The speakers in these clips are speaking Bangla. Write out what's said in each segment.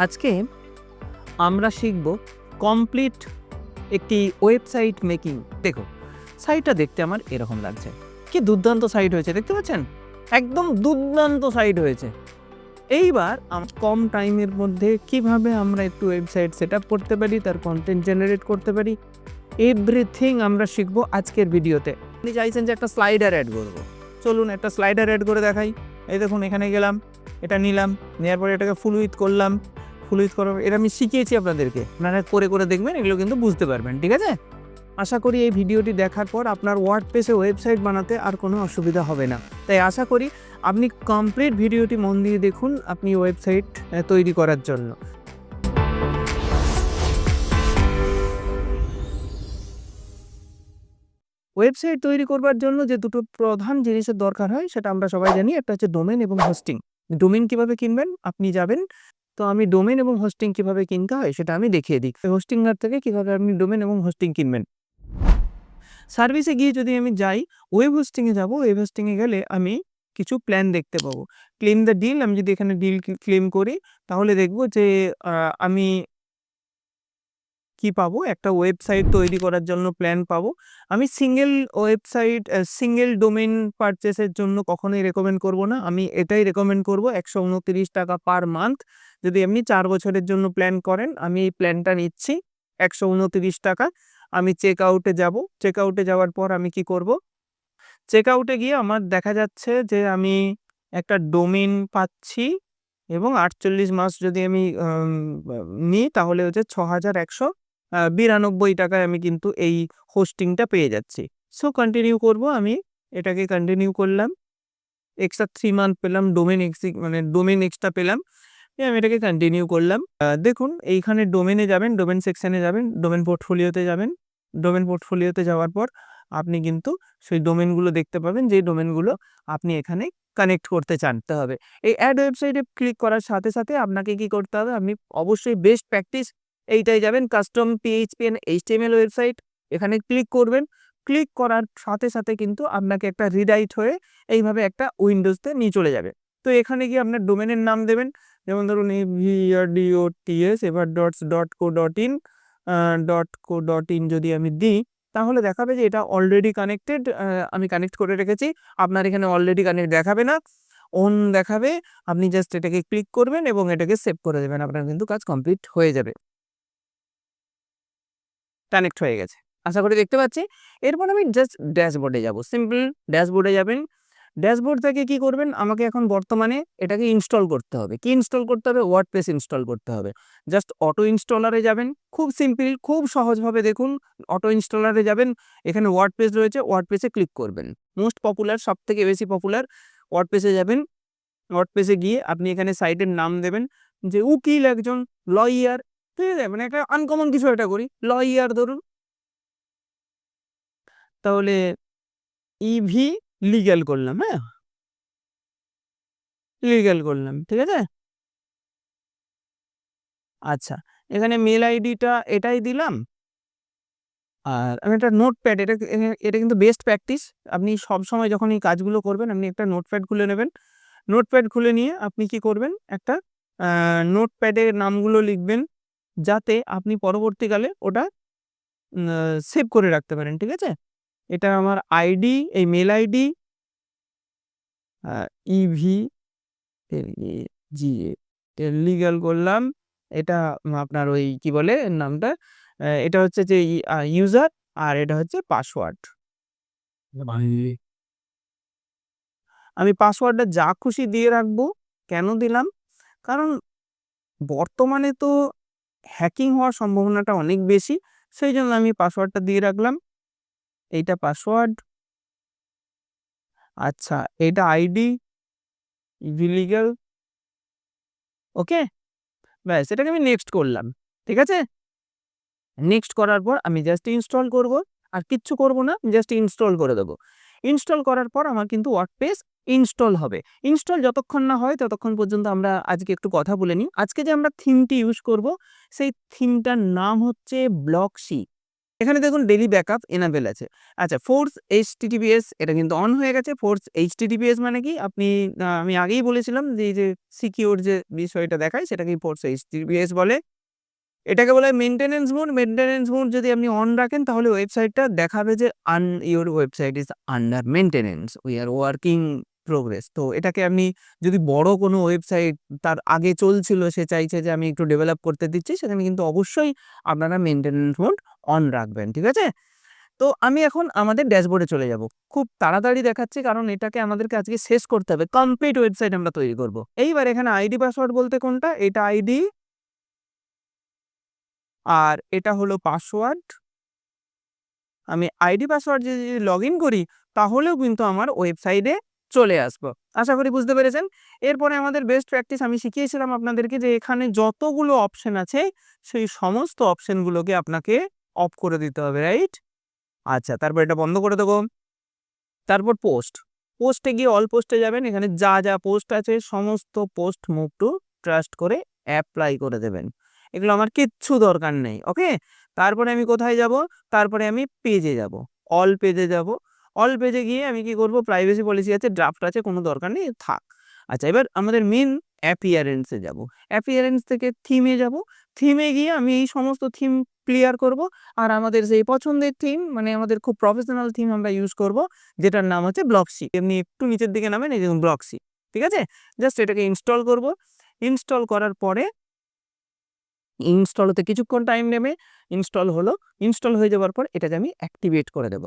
আজকে আমরা শিখব কমপ্লিট একটি ওয়েবসাইট মেকিং। দেখো, সাইটটা দেখতে আমার এরকম লাগছে। কি দুর্দান্ত সাইট হয়েছে, দেখতে পাচ্ছেন? একদম দুর্দান্ত সাইট হয়েছে। এইবার কম টাইমের মধ্যে কিভাবে আমরা একটু ওয়েবসাইট সেট আপ করতে পারি, তার কন্টেন্ট জেনারেট করতে পারি, এভরিথিং আমরা শিখবো আজকের ভিডিওতে। আপনি চাইছেন যে একটা স্লাইডার অ্যাড করবো, চলুন একটা স্লাইডার অ্যাড করে দেখাই। এই দেখুন, এখানে গেলাম, এটা নিলাম, নেওয়ার পরে এটাকে ফুল উইথ করলাম। ফুল উইথ করার এটা আমি শিখিয়েছি আপনাদেরকে, আপনারা করে করে দেখবেন, এগুলো কিন্তু বুঝতে পারবেন। ঠিক আছে, আশা করি এই ভিডিওটি দেখার পর আপনার ওয়ার্ডপ্রেসে ওয়েবসাইট বানাতে আর কোনো অসুবিধা হবে না। তাই আশা করি আপনি কমপ্লিট ভিডিওটি মন দিয়ে দেখুন আপনি ওয়েবসাইট তৈরি করার জন্য। ওয়েবসাইট তৈরি করবার জন্য যে দুটো প্রধান জিনিসের দরকার হয় সেটা আমরা সবাই জানি। একটা হচ্ছে ডোমেন এবং হোস্টিং। ডোমেন কিভাবে কিনবেন আপনি যাবেন, তো আমি ডোমেন এবং হোস্টিং কিভাবে কিনতে হয় সেটা আমি দেখিয়ে দিই। হোস্টিংয়ার থেকে কিভাবে আপনি ডোমেন এবং হোস্টিং কিনবেন। সার্ভিসে গিয়ে যদি আমি যাই, ওয়েব হোস্টিংয়ে যাব, ওয়েব হোস্টিংয়ে গেলে আমি কিছু প্ল্যান দেখতে পাবো। ক্লেম দ্য ডিল, আমি যদি এখানে ডিল ক্লেম করি তাহলে দেখব যে আমি কি পাবো, একটা ওয়েবসাইট তৈরি করার জন্য প্ল্যান পাবো। আমি সিঙ্গেল ওয়েবসাইট সিঙ্গেল ডোমেন পারচেসের জন্য কখনোই রেকমেন্ড করব না। আমি এটাই রেকমেন্ড করব 129 টাকা পার মান্থ। যদি আপনি 4 বছরের জন্য প্ল্যান করেন, আমি এই প্ল্যানটা নিচ্ছি 129 টাকা। আমি চেক আউটে যাব, চেক আউটে যাওয়ার পর আমি কি করব, চেক আউটে গিয়ে আমার দেখা যাচ্ছে যে আমি একটা ডোমেন পাচ্ছি এবং 48 মাস যদি আমি নিই তাহলে হচ্ছে 6192 টাকায় আমি কিন্তু এই হোস্টিংটা পেয়ে যাচ্ছি। সো কন্টিনিউ করব, আমি এটাকে কন্টিনিউ করলাম। এক্সট্রা 3 মান্থ পেলাম, ডোমেন এক্সট্রা পেলাম। আমি এটাকে কন্টিনিউ করলাম। দেখুন, এইখানে ডোমেনে যাবেন, ডোমেন সেকশনে যাবেন, ডোমেন পোর্টফোলিওতে যাবেন। ডোমেন পোর্টফোলিওতে যাওয়ার পর আপনি কিন্তু সেই ডোমেনগুলো দেখতে পাবেন, যে ডোমেনগুলো আপনি এখানে কানেক্ট করতে চান। হবে এই অ্যাড ওয়েবসাইটে ক্লিক করার সাথে সাথে আপনাকে কি করতে হবে, আপনি অবশ্যই বেস্ট প্র্যাকটিস এইটাই যাবেন, custom PHP and HTML website. এখানে ক্লিক করবেন। ক্লিক করার সাথে সাথে কিন্তু আপনাকে একটা রিডাইট হয়ে এইভাবে একটা উইন্ডোজতে নিয়ে চলে যাবে। তো এখানে গিয়ে আপনার ডোমেনের নাম দেবেন, যেমন ধরুন AVERDOTS এবার .co.in যদি আমি দিই তাহলে দেখাবে যে এটা অলরেডি কানেক্টেড। আমি কানেক্ট করে রেখেছি। আপনার এখানে অলরেডি কানেক্ট দেখাবে না, অন দেখাবে। আপনি জাস্ট এটাকে ক্লিক করবেন এবং এটাকে সেভ করে দেবেন, আপনার কিন্তু কাজ কমপ্লিট হয়ে যাবে। কানেক্ট হয়ে গেছে, আশা করি দেখতে পাচ্ছি। এরপর আমি জাস্ট ড্যাশবোর্ডে যাব, সিম্পল ড্যাশবোর্ডে যাবেন। ড্যাশবোর্ড থেকে কি করবেন, আমাকে এখন বর্তমানে এটাকে ইনস্টল করতে হবে। কি ইনস্টল করতে হবে? ওয়ার্ডপ্রেস ইনস্টল করতে হবে। জাস্ট অটো ইনস্টলারে যাবেন, খুব সিম্পল, খুব সহজভাবে দেখুন। অটো ইনস্টলারে যাবেন, এখানে ওয়ার্ডপ্রেস রয়েছে, ওয়ার্ডপ্রেসে ক্লিক করবেন। মোস্ট পপুলার, সব থেকে বেশি পপুলার ওয়ার্ডপ্রেসে যাবেন। ওয়ার্ডপ্রেসে গিয়ে আপনি এখানে সাইটের নাম দেবেন যে উকিল একজন, লয়ার, ঠিক আছে, মানে একটা আনকমন কিছু একটা করি, লয়ার ধরুন, তাহলে ইভি লিগ্যাল করলাম। হ্যাঁ, লিগ্যাল করলাম, ঠিক আছে। আচ্ছা, এখানে মেল আইডিটা এটাই দিলাম। আর আমি একটা নোটপ্যাড, এটা কিন্তু বেস্ট প্র্যাকটিস। আপনি সবসময় যখন এই কাজগুলো করবেন আপনি একটা নোটপ্যাড খুলে নেবেন। নোটপ্যাড খুলে নিয়ে আপনি কি করবেন, একটা নোটপ্যাডে নামগুলো লিখবেন যাতে আপনি পরবর্তীকালে ওটা সেভ করে রাখতে পারেন। ঠিক আছে, এটা আমার আইডি, এই মেল আইডি ইভি জি লিগ্যাল করলাম। এটা আপনার ওই কি বলে নামটা, এটা হচ্ছে যে ইউজার, আর এটা হচ্ছে পাসওয়ার্ড। আমি পাসওয়ার্ডটা যা খুশি দিয়ে রাখবো। কেন দিলাম? কারণ বর্তমানে তো হ্যাকিং হওয়ার সম্ভাবনাটা অনেক বেশি, সেই জন্য আমি পাসওয়ার্ডটা দিয়ে রাখলাম। এইটা পাসওয়ার্ড। আচ্ছা, এটা আইডি ইলিগাল। ওকে, ব্যাস, এটাকে আমি নেক্সট করলাম। ঠিক আছে, নেক্সট করার পর আমি জাস্ট ইনস্টল করব, আর কিচ্ছু করব না, জাস্ট ইনস্টল করে দেবো। ইনস্টল করার পর আমার কিন্তু ওয়ার্ডপ্রেস ইনস্টল হবে। ইনস্টল যতক্ষণ না হয় ততক্ষণ পর্যন্ত আমরা আজকে একটু কথা বলে নিই। আজকে যে আমরা থিমটি ইউজ করব সেই থিমটার নাম হচ্ছে ব্লকসি। এখানে দেখুন ডেইলি ব্যাকআপ এনাবেল আছে। আচ্ছা, ফোর্স এইচটিটিপিএস এটা কিন্তু অন হয়ে গেছে। ফোর্স এইচটিটিপিএস মানে কি? আপনি আমি আগেই বলেছিলাম যে এই যে সিকিউর যে বিষয়টা দেখায় সেটাকেই ফোর্স এইচটিটিপিএস বলে। এটাকে বলা হয় মেইনটেন্যান্স মোড। মেইনটেন্যান্স মোড যদি আপনি অন রাখেন তাহলে ওয়েবসাইটটা দেখাবে যে your website is under maintenance. We are working progress. তো এটাকে আপনি যদি বড় কোনো ওয়েবসাইট তার আগে চলছিল সে চাইছে যে আমি একটু ডেভেলপ করতে দিচ্ছি, সেখানে কিন্তু অবশ্যই আপনারা মেইনটেন্যান্স মোড অন রাখবেন। ঠিক আছে? তো আমি এখন আমাদের ড্যাশবোর্ডে চলে যাব। খুব তাড়াতাড়ি দেখাচ্ছি কারণ এটাকে আমাদেরকে আজকে শেষ করতে হবে। কমপ্লিট ওয়েবসাইট আমরা তৈরি করব। এইবার এখানে আইডি পাসওয়ার্ড বলতে কোনটা? এটা আইডি আর এটা হলো পাসওয়ার্ড। আমি আইডি পাসওয়ার্ড যদি লগইন করি তাহলেও কিন্তু আমার ওয়েবসাইটে চলে আসবো। আশা করি বুঝতে পেরেছেন। এরপরে আমাদের বেস্ট প্র্যাকটিস আমি শিখিয়েছিলাম আপনাদেরকে যে এখানে যতগুলো অপশন আছে সেই সমস্ত অপশনগুলোকে আপনাকে অফ করে দিতে হবে, রাইট? আচ্ছা, তারপর এটা বন্ধ করে দেবো। তারপর পোস্ট। পোস্টে গিয়ে অল পোস্টে যাবেন। এখানে যা পোস্ট আছে সমস্ত পোস্ট মুভ টু ট্রাস্ট করে অ্যাপ্লাই করে দেবেন। এগুলো আমার কিচ্ছু দরকার নেই। ওকে? তারপরে আমি কোথায় যাব? তারপরে আমি পেজে যাব। অল পেজে যাব। অল পেজে গিয়ে আমি কি করব? প্রাইভেসি পলিসি আছে, ড্রাফট আছে, কোনো দরকার নেই, থাক। আচ্ছা, এবার আমাদের মেইন অ্যাপিয়ারেন্স এ যাব। অ্যাপিয়ারেন্স থেকে থিমে যাব। থিমে গিয়ে আমি এই সমস্ত থিম ক্লিয়ার করব। আর আমাদের যেই পছন্দের থিম মানে আমাদের খুব প্রফেশনাল থিম আমরা ইউজ করব, যেটার নাম হচ্ছে ব্লকসি। এমনি একটু নিচের দিকে নামেন, এই দেখুন ব্লকসি। ঠিক আছে? জাস্ট এটাকে ইনস্টল করব। ইনস্টল করার পরে ইনস্টল হতে কিছুক্ষণ টাইম নেবে। ইনস্টল হলো। ইনস্টল হয়ে যাওয়ার পর এটাকে আমি অ্যাক্টিভেট করে দেব।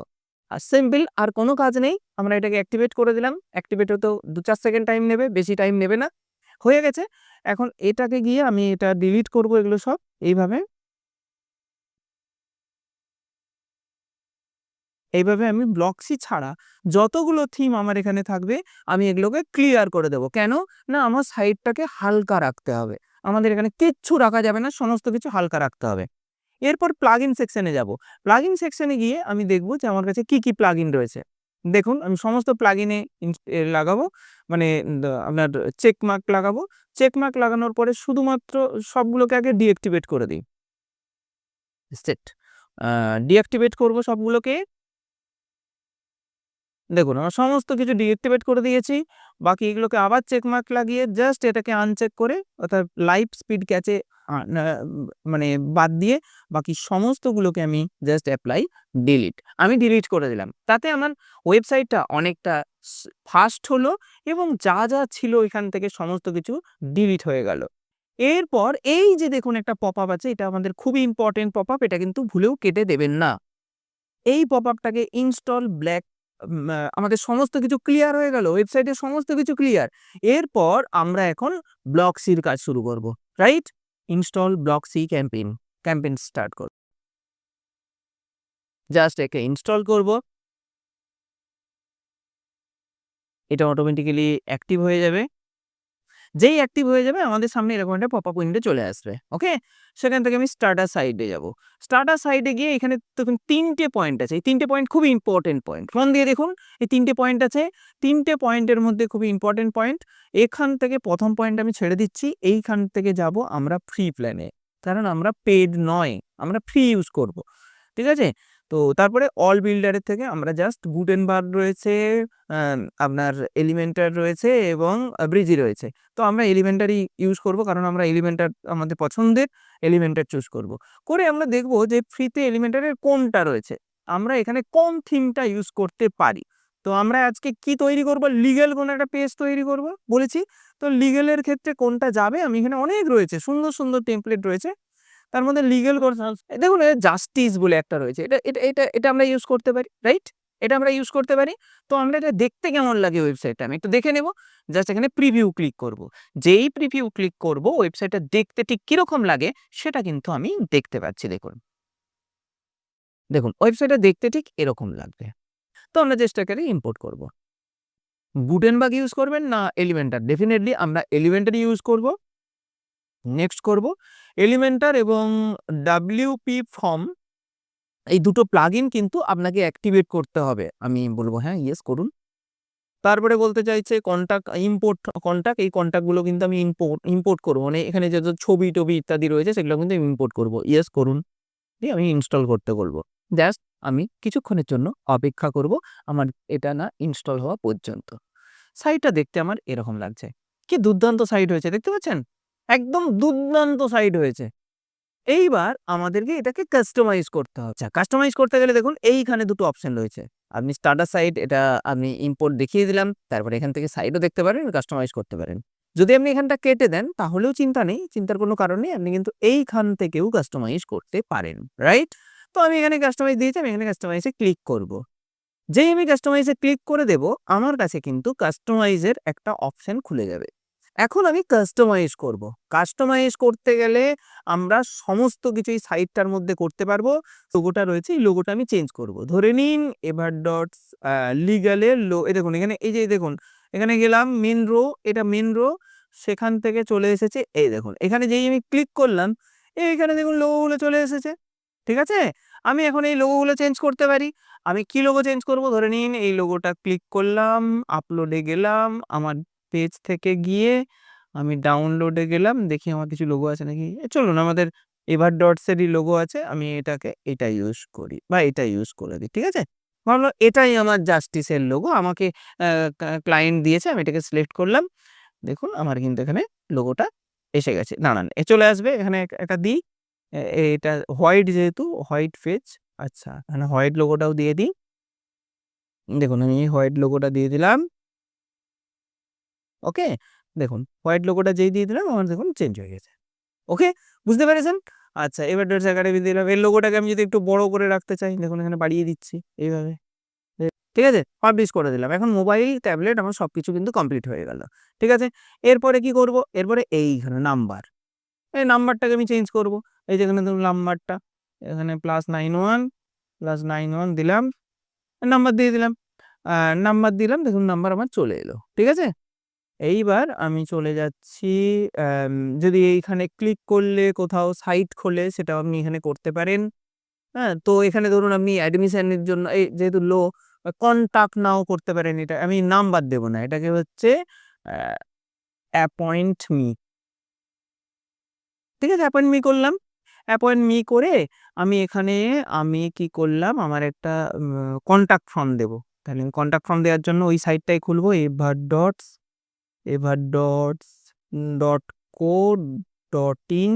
আর সিম্পল, আর কোনো কাজ নেই। আমরা এটাকে অ্যাক্টিভেট করে দিলাম। অ্যাক্টিভেট হতেও ২-৪ সেকেন্ড টাইম নেবে, বেশি টাইম নেবে না। হয়ে গেছে। এখন এটাকে গিয়ে আমি এটা ডিলিট করব এগুলো সব এইভাবে। এইভাবে আমি ব্লকসি ছাড়া যতগুলো থিম আমার এখানে থাকবে আমি এগুলোকে ক্লিয়ার করে দেব। কেন? না, আমার সাইটটাকে হালকা রাখতে হবে। আমাদের এখানে কিচ্ছু রাখা যাবে না, সমস্ত কিছু হালকা রাখতে হবে। এরপর প্লাগইন সেকশনে যাব। প্লাগইন সেকশনে গিয়ে আমি দেখব যে আমার কাছে কি প্লাগইন রয়েছে। দেখুন আমি সমস্ত প্লাগইনে লাগাবো, মানে আপনার চেক মার্ক লাগাবো। চেক মার্ক লাগানোর পরে শুধুমাত্র সবগুলোকে আগে ডিঅ্যাক্টিভেট করে দিই। সেট। ডিঅ্যাক্টিভেট করব সবগুলোকে। দেখুন আমার সমস্ত কিছু ডিঅ্যাক্টিভেট করে দিয়েছি। বাকি এগুলোকে আবার চেক মার্ক লাগিয়ে জাস্ট এটাকে আনচেক করে, অর্থাৎ লাইভ স্পিড ক্যাচে মানে বাদ দিয়ে বাকি সমস্তগুলোকে আমি জাস্ট অ্যাপ্লাই ডিলিট। আমি ডিলিট করে দিলাম। তাতে আমার ওয়েবসাইটটা অনেকটা ফাস্ট হলো এবং যা ছিল এখান থেকে সমস্ত কিছু ডিলিট হয়ে গেল। এরপর এই যে দেখুন একটা পপআপ আছে, এটা আমাদের খুবই ইম্পর্টেন্ট পপআপ, এটা কিন্তু ভুলেও কেটে দেবেন না। এই পপআপটাকে ইনস্টল ব্ল্যাক। আমাদের সমস্ত কিছু ক্লিয়ার হয়ে গেল। ওয়েবসাইটের সমস্ত কিছু ক্লিয়ার। এরপর আমরা এখন ব্লকসির কাজ শুরু করব। Right? Install block C campaign start করব। জাস্ট একে ইনস্টল করব। এটা অটোমেটিক্যালি অ্যাক্টিভ হয়ে যাবে। যেই অ্যাক্টিভ হয়ে যাবে আমাদের সামনে এরকম একটা পপআপ উইন্ডো চলে আসবে। ওকে? সেখান থেকে আমি স্টার্টার সাইডে যাব। স্টার্টার সাইডে গিয়ে এখানে দেখুন ৩ টে পয়েন্ট আছে। এই ৩ টে পয়েন্ট খুবই ইম্পোর্টেন্ট পয়েন্ট। মন দিয়ে দেখুন, এই ৩ টে পয়েন্ট আছে। ৩ টে পয়েন্টের মধ্যে খুবই ইম্পোর্টেন্ট পয়েন্ট। এখান থেকে ১ম পয়েন্ট আমি ছেড়ে দিচ্ছি। এইখান থেকে যাব আমরা ফ্রি প্ল্যানে। কারণ আমরা পেইড নয়, আমরা ফ্রি ইউজ করব। ঠিক আছে? তো তারপরে অল বিল্ডারের থেকে আমরা জাস্ট গুটেনবার্গ রয়েছে, আপনার এলিমেন্টার রয়েছে এবং ব্রিজি রয়েছে। তো আমরা এলিমেন্টারই ইউজ করব কারণ আমরা এলিমেন্টার আমাদের পছন্দের এলিমেন্টার চুজ করব। করে আমরা দেখব যে ফ্রিতে এলিমেন্টারের কোনটা রয়েছে। আমরা এখানে কোন থিমটা ইউজ করতে পারি। তো আমরা আজকে কি তৈরি করব? লিগ্যাল কোনো একটা পেজ তৈরি করব বলেছি। তো লিগ্যালের ক্ষেত্রে কোনটা যাবে? আমি এখানে অনেক রয়েছে, সুন্দর টেমপ্লেট রয়েছে। তার মধ্যে লিগ্যাল দেখুন জাস্টিস বলে একটা রয়েছে। এটা আমরা ইউজ করতে পারি, রাইট? এটা আমরা ইউজ করতে পারি। তো আমরা এটা দেখতে কেমন লাগে ওয়েবসাইটটা আমি একটু দেখে নেব। জাস্ট এখানে প্রিভিউ ক্লিক করব। যেই প্রিভিউ ক্লিক করব ওয়েবসাইটটা দেখতে ঠিক কিরকম লাগে সেটা কিন্তু আমি দেখতে পাচ্ছি দেখুন। দেখুন ওয়েবসাইটটা দেখতে ঠিক এরকম লাগবে। তো আমরা চেষ্টা করে ইম্পোর্ট করব। গুটেনবার্গ ইউজ করবেন না এলিমেন্টার? ডেফিনিটলি আমরা এলিমেন্টার ইউজ করব। নেক্সট করব এলিমেন্টার এবং WP ফর্ম, এই দুটো প্লাগইন কিন্তু আপনাকে অ্যাক্টিভেট করতে হবে। আমি বলব হ্যাঁ, ইয়েস করুন। তারপরে বলতে চাইছে কন্টাক্ট, এই কন্টাক্টগুলো কিন্তু আমি ইম্পোর্ট করব। মানে এখানে যে ছবি-টবি ইত্যাদি রয়েছে সেগুলো কিন্তু আমি ইম্পোর্ট করব। ইয়েস করুন। দিয়ে আমি ইনস্টল করতে বলব। জাস্ট আমি কিছুক্ষণের জন্য অপেক্ষা করব আমার এটা না ইনস্টল হওয়া পর্যন্ত। সাইটটা দেখতে আমার এরকম লাগছে। কি দুর্দান্ত সাইট হয়েছে দেখতে পাচ্ছেন? একদম দুর্দান্ত সাইট হয়েছে। এইবার আমাদেরকে এটাকে কাস্টমাইজ করতে হবে। আচ্ছা, কাস্টমাইজ করতে গেলে দেখুন এইখানে দুটো অপশন রয়েছে। আপনি স্টার্টার সাইট এটা আমি ইম্পোর্ট দেখিয়ে দিলাম। তারপরে এখান থেকে সাইটও দেখতে পারেন, কাস্টমাইজ করতে পারেন। যদি আপনি এখানটা কেটে দেন তাহলেও চিন্তা নেই, চিন্তার কোনো কারণ নেই। আপনি কিন্তু এইখান থেকেও কাস্টমাইজ করতে পারেন, রাইট? তো আমি এখানে কাস্টমাইজ দিয়েছি, আমি এখানে কাস্টমাইজ এ ক্লিক করব। যেই আমি কাস্টমাইজ এ ক্লিক করে দেব, আমার কাছে কিন্তু কাস্টমাইজ এর একটা অপশন খুলে যাবে। এখন আমি কাস্টমাইজ করব। কাস্টমাইজ করতে গেলে আমরা সমস্ত কিছু এই সাইটটার মধ্যে করতে পারবো। লোগোটা রয়েছে, এই লোগোটা আমি চেঞ্জ করব। ধরে নিন এভার ডটস লিগ্যালের এই দেখুন এখানে এই যে দেখুন এখানে গেলাম মেন রো, এটা মেন রো, সেখান থেকে চলে এসেছে এই দেখুন। এখানে যেই আমি ক্লিক করলাম, এইখানে দেখুন লোগোগুলো চলে এসেছে। ঠিক আছে? আমি এখন এই লোগোগুলো চেঞ্জ করতে পারি। আমি কি লোগো চেঞ্জ করব? ধরে নিন এই লোগোটা ক্লিক করলাম, আপলোডে গেলাম, আমার পেজ থেকে গিয়ে আমি ডাউনলোডে গেলাম, দেখি আমার কিছু লোগো আছে নাকি। চলুন আমাদের এভার ডটস এরই লোগো আছে, আমি এটা ইউজ করি বা এটা ইউজ করে দিই। ঠিক আছে? ভাবলাম এটাই আমার জাস্টিসের লোগো, আমাকে ক্লায়েন্ট দিয়েছে, আমি এটাকে সিলেক্ট করলাম। দেখুন আমার কিন্তু এখানে লোগোটা এসে গেছে। দাঁড়ান চলে আসবে, এখানে একটা দিই। এটা হোয়াইট, যেহেতু হোয়াইট পেজ, আচ্ছা এখানে হোয়াইট লোগোটাও দিয়ে দিই। দেখুন আমি হোয়াইট লোগোটা দিয়ে দিলাম। ওকে? দেখুন হোয়াইট লোগোটা যেই দিয়ে দিলাম আমার দেখুন চেঞ্জ হয়ে গেছে। ওকে? বুঝতে পেরেছেন? আচ্ছা, এবার ডটস একাডেমি দিলাম। এর লোগোটাকে আমি যদি একটু বড় করে রাখতে চাই, দেখুন এখানে বাড়িয়ে দিচ্ছি এইভাবে। ঠিক আছে? পাবলিশ করে দিলাম। এখন মোবাইল, ট্যাবলেট আমার সবকিছু কিন্তু কমপ্লিট হয়ে গেল। ঠিক আছে? এরপরে কি করব? এরপরে এইখানে নাম্বার। এই নাম্বারটাকে আমি চেঞ্জ করব। এই যে এখানে ধরুন নাম্বারটা, এখানে +91 দিলাম। নাম্বার দিয়ে দিলাম। নাম্বার দিলাম, দেখুন নাম্বার আমার চলে এলো। ঠিক আছে? এইবার আমি চলে যাচ্ছি, অ্যাম যদি এইখানে ক্লিক করলে কোথাও সাইট খোলে সেটাও আপনি এখানে করতে পারেন। হ্যাঁ? তো এখানে ধরুন আপনি অ্যাডমিশন এর জন্য এই যেহেতু কনট্যাক্ট নাও করতে পারেন, এটা আমি নাম্বার দেব না। এটাকে হচ্ছে অ্যা অ্যাপয়েন্ট মি। ঠিক আছে? অ্যাপয়েন্ট মি করলাম। অ্যাপয়েন্ট মি করে আমি এখানে আমি কি করলাম, আমার একটা কনট্যাক্ট ফর্ম দেব। তাহলে কনট্যাক্ট ফর্ম দেওয়ার জন্য ওই সাইটটাই খুলবো, evar.co.in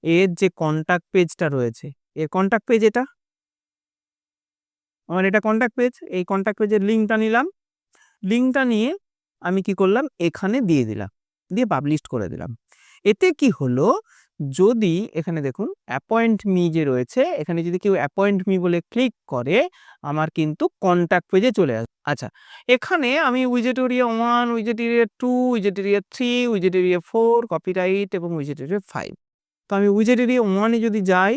এর যে কনট্যাক্ট পেজটা রয়েছে, এর কনট্যাক্ট পেজ এটা। আমার এটা কনট্যাক্ট পেজ। এই কনট্যাক্ট পেজের লিঙ্কটা নিলাম। লিঙ্কটা নিয়ে আমি কি করলাম, এখানে দিয়ে দিলাম। দিয়ে পাবলিশড করে দিলাম। এতে কি হলো, যদি এখানে দেখুন অ্যাপয়েন্ট মি যে রয়েছে, এখানে যদি কেউ অ্যাপয়েন্ট মি বলে ক্লিক করে, আমার কিন্তু কনট্যাক্ট পেজে চলে আসবে। আচ্ছা, এখানে আমি উইজেট area 1, উইজেট area 2, উইজেট area 3, উইজেট area 4, copyright এবং উইজেট এরিয়া 5। তো আমি উইজেট এরিয়া 1 এ যদি যাই,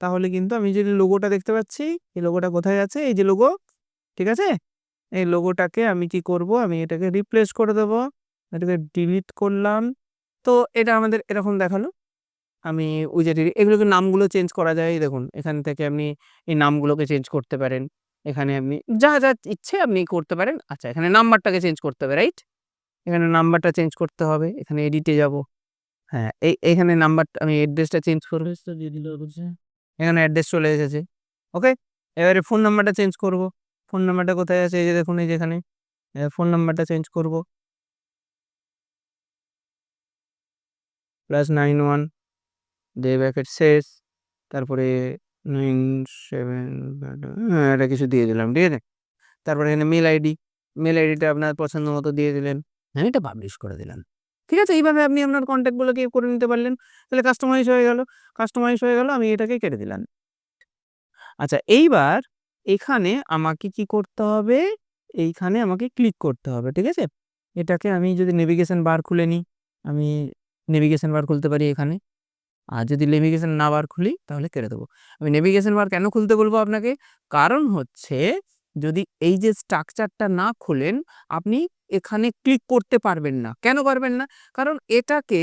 তাহলে কিন্তু আমি যে লোগোটা দেখতে পাচ্ছি, এই লোগোটা কোথায় আছে? এই যে লোগো, ঠিক আছে? এই লোগোটাকে আমি কি করব? আমি এটাকে রিপ্লেস করে দেব। এটাকে ডিলিট করলাম। তো এটা আমাদের এরকম দেখালো। আমি উইজেট এরিয়া এগুলোকে নামগুলো চেঞ্জ করা যায়। এই দেখুন এখান থেকে আপনি এই নামগুলোকে চেঞ্জ করতে পারেন। এখানে আপনি যা ইচ্ছে আপনি করতে পারেন। আচ্ছা, এখানে নাম্বারটাকে চেঞ্জ করতে হবে, রাইট? এখানে নাম্বারটা চেঞ্জ করতে হবে। এখানে এডিটে যাব। হ্যাঁ, এইখানে নাম্বারটা আমি অ্যাড্রেসটা চেঞ্জ করব। অ্যাড্রেসটা দিয়ে দিলে হচ্ছে। এখানে অ্যাড্রেস চলে এসেছে। ওকে? এবারে ফোন নাম্বারটা চেঞ্জ করব। ফোন নাম্বারটা কোথায় আছে? এই যে দেখুন এই যে এখানে। ফোন নাম্বারটা চেঞ্জ করব। +91 দিয়ে ব্র্যাকেট শেষ। তারপরে 97 হ্যাঁ, এটা কিছু দিয়ে দিলাম। ঠিক আছে? তারপরে এখানে মেল আইডি। মেল আইডিটা আপনার পছন্দ মতো দিয়ে দিলেন। আমি এটা পাবলিশ করে দিলাম। ঠিক আছে? এইভাবে আপনি আপনার কনট্যাক্ট গুলোকে করে নিতে পারলেন। তাহলে কাস্টমাইজ হয়ে গেল। কাস্টমাইজ হয়ে গেল, আমি এটাকে কেটে দিলাম। আচ্ছা, এইবার এখানে আমাকে কি করতে হবে? এইখানে আমাকে ক্লিক করতে হবে। ঠিক আছে? এটাকে আমি যদি নেভিগেশন বার খুলে নিই, আমি নেভিগেশন বার খুলতে পারি এখানে। আর যদি নেভিগেশন না বার খুলি তাহলে কেটে দেবো। আমি নেভিগেশন বার কেন খুলতে বলবো আপনাকে? কারণ হচ্ছে, যদি এই যে স্ট্রাকচারটা না খোলেন, আপনি এখানে ক্লিক করতে পারবেন না। কেন পারবেন না? কারণ এটাকে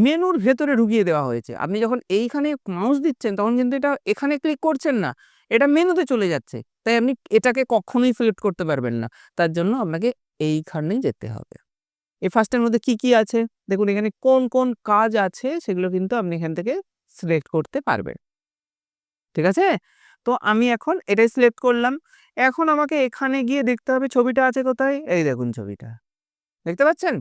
মেনুর ভেতরে ঢুকিয়ে দেওয়া হয়েছে। আপনি যখন এইখানে মাউস দিচ্ছেন তখন কিন্তু এটা এখানে ক্লিক করছেন না। এটা মেনুতে চলে যাচ্ছে। তাই আপনি এটাকে কখনোই সিলেক্ট করতে পারবেন না। তার জন্য আপনাকে এইখানেই যেতে হবে। এই ফার্স্টের মধ্যে কি আছে? দেখুন এখানে কোন কাজ আছে সেগুলো কিন্তু আপনি এখান থেকে সিলেক্ট করতে পারবেন। ঠিক আছে? তো আমি এখন এটাই সিলেক্ট করলাম। এখন আমাকে এখানে গিয়ে দেখতে হবে ছবিটা আছে কোথায়? এই দেখুন ছবিটা। দেখতে পাচ্ছেন?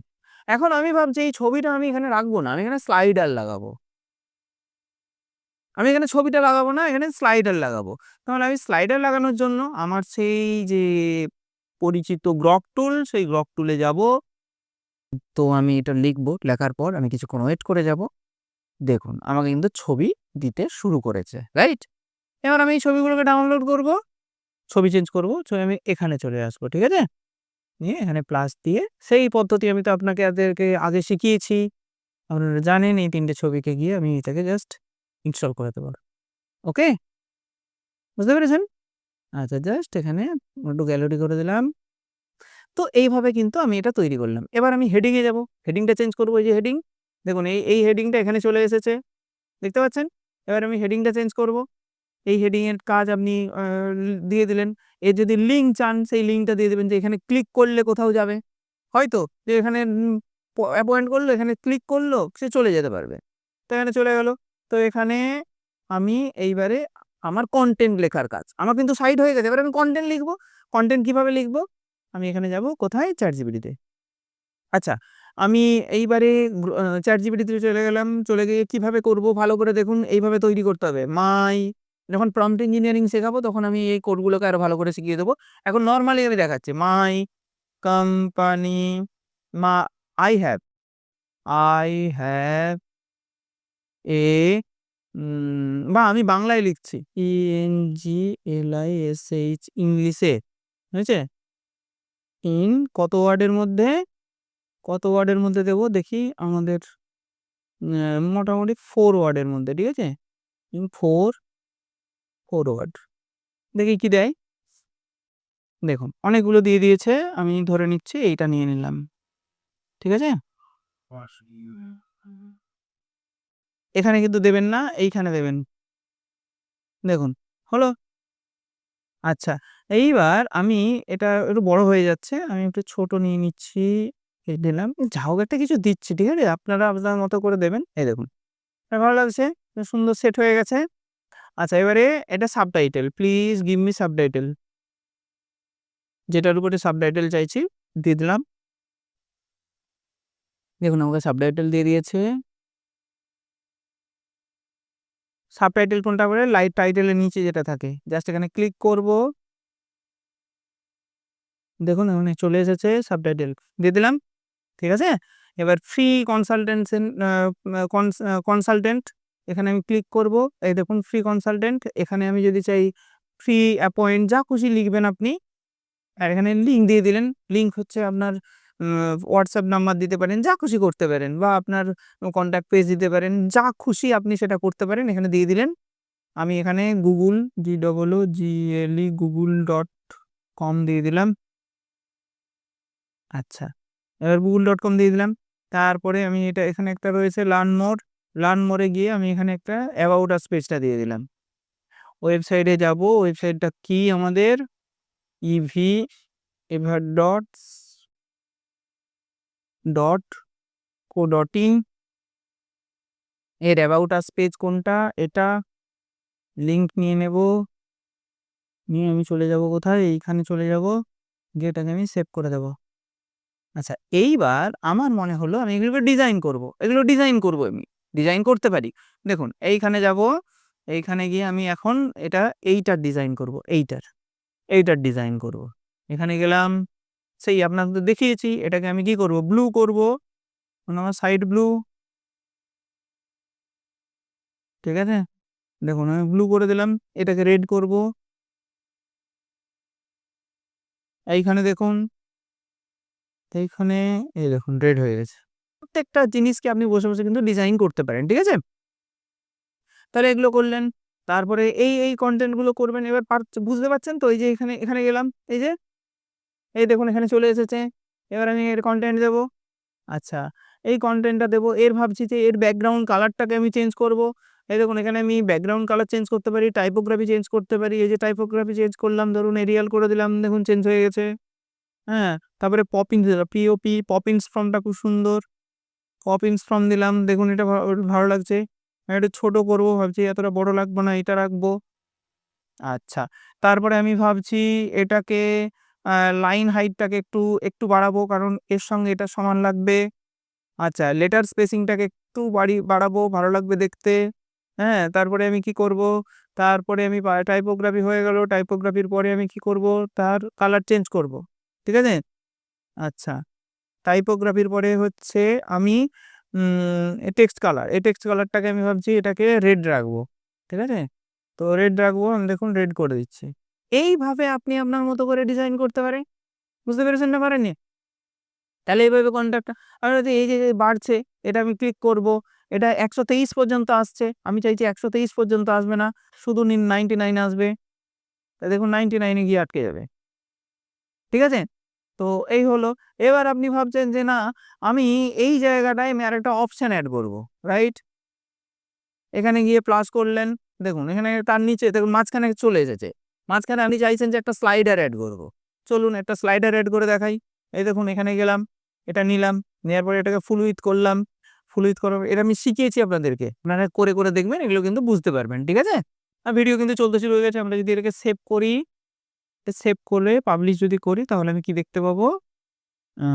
এখন আমি ভাবছি এই ছবিটা আমি এখানে রাখবো না। আমি এখানে স্লাইডার লাগাবো। আমি এখানে ছবিটা লাগাবো না, এখানে স্লাইডার লাগাবো। তাহলে আমি স্লাইডার লাগানোর জন্য আমার সেই যে পরিচিত গ্রক টুল, সেই গ্রক টুলে যাব। তো আমি এটা লিখবো। লেখার পর আমি কিছুক্ষণ ওয়েট করে যাব। দেখুন আমাকে কিন্তু ছবি দিতে শুরু করেছে। রাইট? এবার আমি এই ছবিগুলোকে ডাউনলোড করব। ছবি চেঞ্জ করব। ছবি আমি এখানে চলে আসবো। ঠিক আছে? নিয়ে এখানে প্লাস দিয়ে সেই পদ্ধতি আমি তো আপনাদেরকে আগে শিখিয়েছি। আপনারা জানেন এই ৩ টে ছবিকে গিয়ে আমি এটাকে জাস্ট ইনস্টল করে দেব। ওকে? বুঝতে পেরেছেন? আচ্ছা জাস্ট এখানে একটু গ্যালারি করে দিলাম। তো এইভাবে কিন্তু আমি এটা তৈরি করলাম। এবার আমি হেডিং এ যাব। হেডিংটা চেঞ্জ করব। এই যে হেডিং, দেখুন এই হেডিংটা এখানে চলে এসেছে। দেখতে পাচ্ছেন? এবার আমি হেডিংটা চেঞ্জ করব। এই হেডিং এর কাজ আপনি দিয়ে দিলেন। এর যদি লিঙ্ক চান সেই লিঙ্কটা দিয়ে দিবেন যে এখানে ক্লিক করলে কোথাও যাবে। হয়তো যে এখানে অ্যাপয়েন্ট করলো, এখানে ক্লিক করলো, সে চলে যেতে পারবে। তো এখানে চলে গেল। তো এখানে আমি এইবারে আমার কনটেন্ট লেখার কাজ। আমার কিন্তু সাইড হয়ে গেছে। এবার আমি কনটেন্ট লিখব। কনটেন্ট কিভাবে লিখব? আমি এখানে যাব কোথায়? ChatGPT তে। আচ্ছা, আমি এইবারে ChatGPT তে চলে গেলাম। চলে গিয়ে কিভাবে করব ভালো করে দেখুন, এইভাবে তৈরি করতে হবে। যখন প্রম্পট ইঞ্জিনিয়ারিং শেখাবো তখন আমি এই কোডগুলোকে আরো ভালো করে শিখিয়ে দেবো। এখন নরমালি আমি দেখাচ্ছি। মাই কোম্পানি মা I have I have a বা আমি বাংলায় লিখছি। ENGLISH ইংলিশে। হয়েছে? ইন কত ওয়ার্ডের মধ্যে? কত ওয়ার্ডের মধ্যে দেবো দেখি আমাদের মোটামুটি 4 ওয়ার্ডের মধ্যে। ঠিক আছে? 4 ওয়ার্ড। দেখি কি দেয়? দেখুন অনেকগুলো দিয়ে দিয়েছে। আমি ধরে নিচ্ছি এইটা নিয়ে নিলাম। ঠিক আছে? এখানে কিন্তু দেবেন না, এইখানে দেবেন। দেখুন, হলো? আচ্ছা, এইবার আমি এটা একটু বড় হয়ে যাচ্ছে। আমি একটু ছোট নিয়ে নিচ্ছি। এই দিলাম। যা হোক একটা কিছু দিচ্ছি। ঠিক আছে? আপনারা আপনার মতো করে দেবেন। এই দেখুন। ভালো লাগছে? সুন্দর সেট হয়ে গেছে। আচ্ছা, এবারে এটা subtitle. Please give me subtitle. যেটার উপরে সাবটাইটেল চাইছি দিয়ে দিলাম। দেখুন আমাকে সাবটাইটেল দিয়ে দিয়েছে। সাবটাইটেল কোনটা করে? লাইট টাইটেলের নিচে যেটা থাকে। জাস্ট এখানে ক্লিক করব। দেখুন এখানে চলে এসেছে সাবটাইটেল। দিয়ে দিলাম। ঠিক আছে? এবার ফ্রি কনসালটেন্ট এখানে আমি ক্লিক করব। এই দেখুন ফ্রি কনসালটেন্ট। এখানে আমি যদি চাই ফ্রি অ্যাপয়েন্ট যা খুশি লিখবেন আপনি। আর এখানে লিঙ্ক দিয়ে দিলেন। লিঙ্ক হচ্ছে আপনার WhatsApp নাম্বার দিতে পারেন, যা খুশি করতে পারেন বা আপনার কনট্যাক্ট পেজ দিতে পারেন। যা খুশি আপনি সেটা করতে পারেন। এখানে দিয়ে দিলেন। আমি এখানে google.com দিয়ে দিলাম। আচ্ছা, এবার google.com দিয়ে দিলাম। তারপরে আমি এটা এখানে একটা রয়েছে লার্ন মোর। লার্ন মোরে গিয়ে আমি এখানে একটা অ্যাবাউট আস পেজটা দিয়ে দিলাম। ওয়েবসাইটে যাব। ওয়েবসাইটটা কি আমাদের? ev.co.in। এর অ্যাবাউট আস পেজ কোনটা? এটা। লিঙ্ক নিয়ে নেব। নিয়ে আমি চলে যাব কোথায়? এইখানে চলে যাব। গিয়ে এটাকে আমি সেভ করে দেব। আচ্ছা, এইবার আমার মনে হলো আমি এগুলোকে ডিজাইন করব। এগুলো ডিজাইন করব আমি। ডিজাইন করতে পারি। দেখুন এইখানে যাব। এইখানে গিয়ে আমি এখন এইটার ডিজাইন করব। এইটার ডিজাইন করব। এখানে গেলাম। সেই আপনাদের দেখিয়েছি। এটাকে আমি কি করব? ব্লু করব। আমার সাইড ব্লু। ঠিক আছে? দেখুন আমি ব্লু করে দিলাম। এটাকে রেড করব। এইখানে দেখুন। এইখানে এই দেখুন রেড হয়ে গেছে। প্রত্যেকটা জিনিসকে আপনি বসে, বসে কিন্তু ডিজাইন করতে পারেন। ঠিক আছে? তাহলে এগুলো করলেন। তারপরে এই কনটেন্ট গুলো করবেন। এবার বুঝতে পারছেন তো? এই যে এখানে গেলাম। এই দেখুন এখানে চলে এসেছে। এবার আমি এর কনটেন্ট দেব। আচ্ছা, এই কনটেন্টটা দেব। এর ভাবছি যে এর ব্যাকগ্রাউন্ড কালারটাকে আমি চেঞ্জ করব। এই দেখুন এখানে আমি ব্যাকগ্রাউন্ড কালার চেঞ্জ করতে পারি, টাইপোগ্রাফি চেঞ্জ করতে পারি। এই যে টাইপোগ্রাফি চেঞ্জ করলাম, ধরুন এরিয়াল করে দিলাম, দেখুন চেঞ্জ হয়ে গেছে। হ্যাঁ, তারপরে পপিংস দিলাম। পিওপি পপিংস ফর্মটা খুব সুন্দর। পপিংস ফর্ম দিলাম। দেখুন এটা ভালো লাগছে। আমি একটু ছোট করব ভাবছি, এতটা বড় লাগবে না, এটা রাখবো। আচ্ছা। তারপরে আমি ভাবছি এটাকে লাইন হাইটটাকে একটু বাড়াবো কারণ এর সঙ্গে এটা সমান লাগবে। আচ্ছা, লেটার স্পেসিংটাকে একটু বাড়াবো, ভালো লাগবে দেখতে। হ্যাঁ? তারপরে আমি কি করব? তারপরে আমি টাইপোগ্রাফি হয়ে গেল। টাইপোগ্রাফির পরে আমি কি করব? তার কালার চেঞ্জ করব। ঠিক আছে? আচ্ছা। টাইপোগ্রাফির পরে হচ্ছে আমি টেক্সট কালার। এই টেক্সট কালারটাকে আমি ভাবছি এটাকে রেড রাখবো। ঠিক আছে? তো রেড রাখবো। আমি দেখুন রেড করে দিচ্ছি। এইভাবে আপনি আপনার মতো করে ডিজাইন করতে পারেন। বুঝতে পেরেছেন না পারেননি? তাহলে এইভাবে কনট্যাক্টটা আর যদি এই যে বাড়ছে, এটা আমি ক্লিক করব। এটা ১২৩ পর্যন্ত আসছে। আমি চাইছি ১২৩ পর্যন্ত আসবে না। শুধু 99 আসবে। তা দেখুন 99 এ গিয়ে আটকে যাবে। ঠিক আছে? তো এই হলো। এবার আপনি ভাবছেন যে না আমি এই জায়গাটায় আমি আরেকটা অপশন এড করব। রাইট? এখানে গিয়ে প্লাস করলেন। দেখুন এখানে তার নিচে দেখুন মাঝখানে চলে এসেছে। মাঝখানে আপনি চাইছেন যে একটা স্লাইডার এড করব। চলুন একটা স্লাইডার এড করে দেখাই। এই দেখুন এখানে গেলাম, এটা নিলাম। নেয়ার পরে এটাকে ফুল উইডথ করলাম। ফুল উইডথ করার এটা আমি শিখিয়েছি আপনাদেরকে। আপনারা করে দেখবেন এগুলো কিন্তু বুঝতে পারবেন। ঠিক আছে? ভিডিও কিন্তু চলতে শুরু হয়ে গেছে। আমরা যদি এটাকে সেভ করি, সেভ করে পাবলিশ যদি করি তাহলে আমি কি দেখতে পাবো? আ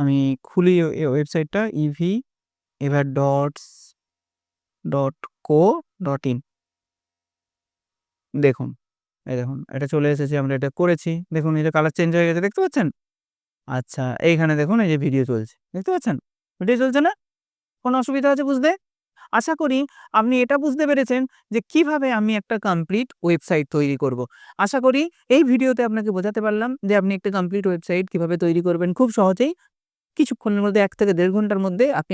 আমি খুলি ওয়েবসাইটটা ev-event.co.in দেখুন, এই দেখুন এটা চলে এসেছে আমরা এটা করেছি। দেখুন এই যে কালার চেঞ্জ হয়ে গেছে দেখতে পাচ্ছেন? আচ্ছা এইখানে দেখুন এই যে ভিডিও চলছে। দেখতে পাচ্ছেন? ভিডিও চলছে না? কোনো অসুবিধা আছে বুঝতে? আশা করি আপনি এটা বুঝতে পেরেছেন যে কিভাবে আমি একটা কমপ্লিট ওয়েবসাইট তৈরি করব। আশা করি এই ভিডিওতে আপনাকে বোঝাতে পারলাম যে আপনি একটা কমপ্লিট ওয়েবসাইট কিভাবে তৈরি করবেন খুব সহজেই। কিছুক্ষণের মধ্যে ১ থেকে ১.৫ ঘন্টার মধ্যে আপনি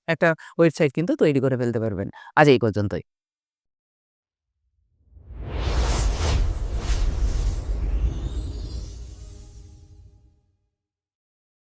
একটা ওয়েবসাইট কিন্তু তৈরি করে ফেলতে পারবেন। আজ এই পর্যন্তই।